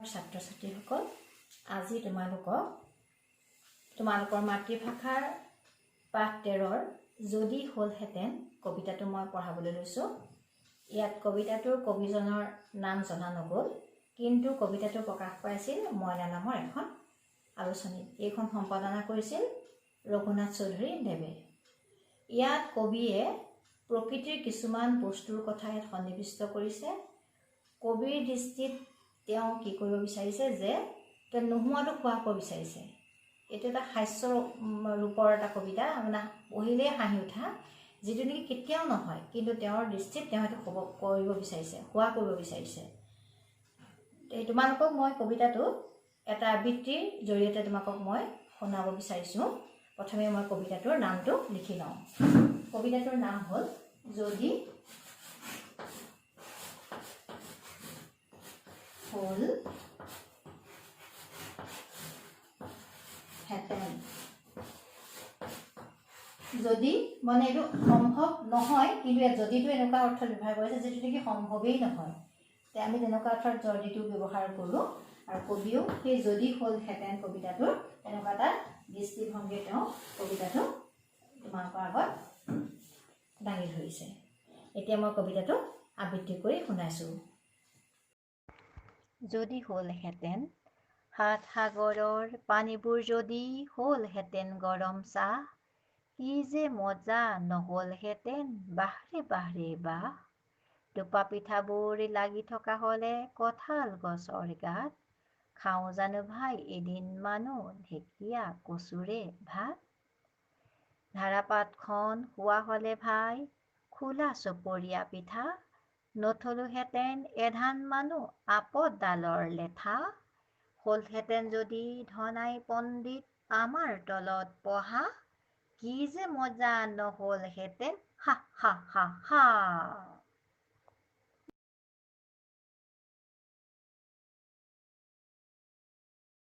ছাত্ৰ-ছাত্ৰীসকল আজি তোমালোকৰ মাতৃভাষাৰ পাঠ 13ৰ যদি হ'লহেঁতেন কবিতাটো মই পঢ়াবলৈ লৈছোঁ। ইয়াত কবিতাটোৰ কবিজনৰ নাম জনা নগ'ল, কিন্তু কবিতাটো প্ৰকাশ পাইছিল মইনা নামৰ এখন আলোচনীত। এইখন সম্পাদনা কৰিছিল ৰঘুনাথ চৌধুৰী দেৱে। ইয়াত কবিয়ে প্ৰকৃতিৰ কিছুমান বস্তুৰ কথা ইয়াত সন্নিৱিষ্ট কৰিছে। কবিৰ দৃষ্টিত তেওঁ কি কৰিব বিচাৰিছে যে তেওঁ নোহোৱাটো খুৱাব বিচাৰিছে। এইটো এটা হাস্য ৰূপৰ এটা কবিতা, মানে পঢ়িলেই হাঁহি উঠা, যিটো নেকি কেতিয়াও নহয়, কিন্তু তেওঁৰ দৃষ্টিত তেওঁ সেইটো কৰিব বিচাৰিছে, হোৱা কৰিব বিচাৰিছে। তোমালোকক মই কবিতাটো এটা আবৃত্তিৰ জৰিয়তে তোমালোকক মই শুনাব বিচাৰিছোঁ। প্ৰথমে মই কবিতাটোৰ নামটো লিখি লওঁ। কবিতাটোৰ নাম হ'ল যদি হ'লহেঁতেন। যদি মানে এইটো সম্ভৱ নহয়, কিন্তু যদিটো এনেকুৱা অৰ্থত ব্যৱহাৰ কৰিছে যিটো নেকি সম্ভৱেই নহয়, তে আমি তেনেকুৱা অৰ্থত যদিটো ব্যৱহাৰ কৰোঁ। আৰু কবিও সেই যদি হ'লহেঁতেন কবিতাটোৰ এনেকুৱা এটা দৃষ্টিভংগী তেওঁ কবিতাটো তোমালোকৰ আগত দাঙি ধৰিছে। এতিয়া মই কবিতাটো আবৃত্তি কৰি শুনাইছোঁ। যদি হ'লহেঁতেন, সাত সাগৰৰ পানীবোৰ যদি হ'লহেঁতেন গৰম চাহ, কি যে মজা নহ'লহেঁতেন বাহৰে বাহৰে বাহ। টোপা পিঠাবোৰ লাগি থকা হ'লে কঁঠাল গছৰ গাত, খাওঁ জানো ভাই এদিন মানো ঢেকীয়া কচুৰে ভাত। ধাৰাপাতখন হোৱা হ'লে ভাই খোলা চপৰীয়া পিঠা, নথলোহেঁতেন এধান মানো আপত ডালৰ লেঠা। হ'লহেঁতেন যদি ধনাই পণ্ডিত আমাৰ তলত পঢ়া, কি যে মজা নহ'লহেঁতেন হা হা হা হা।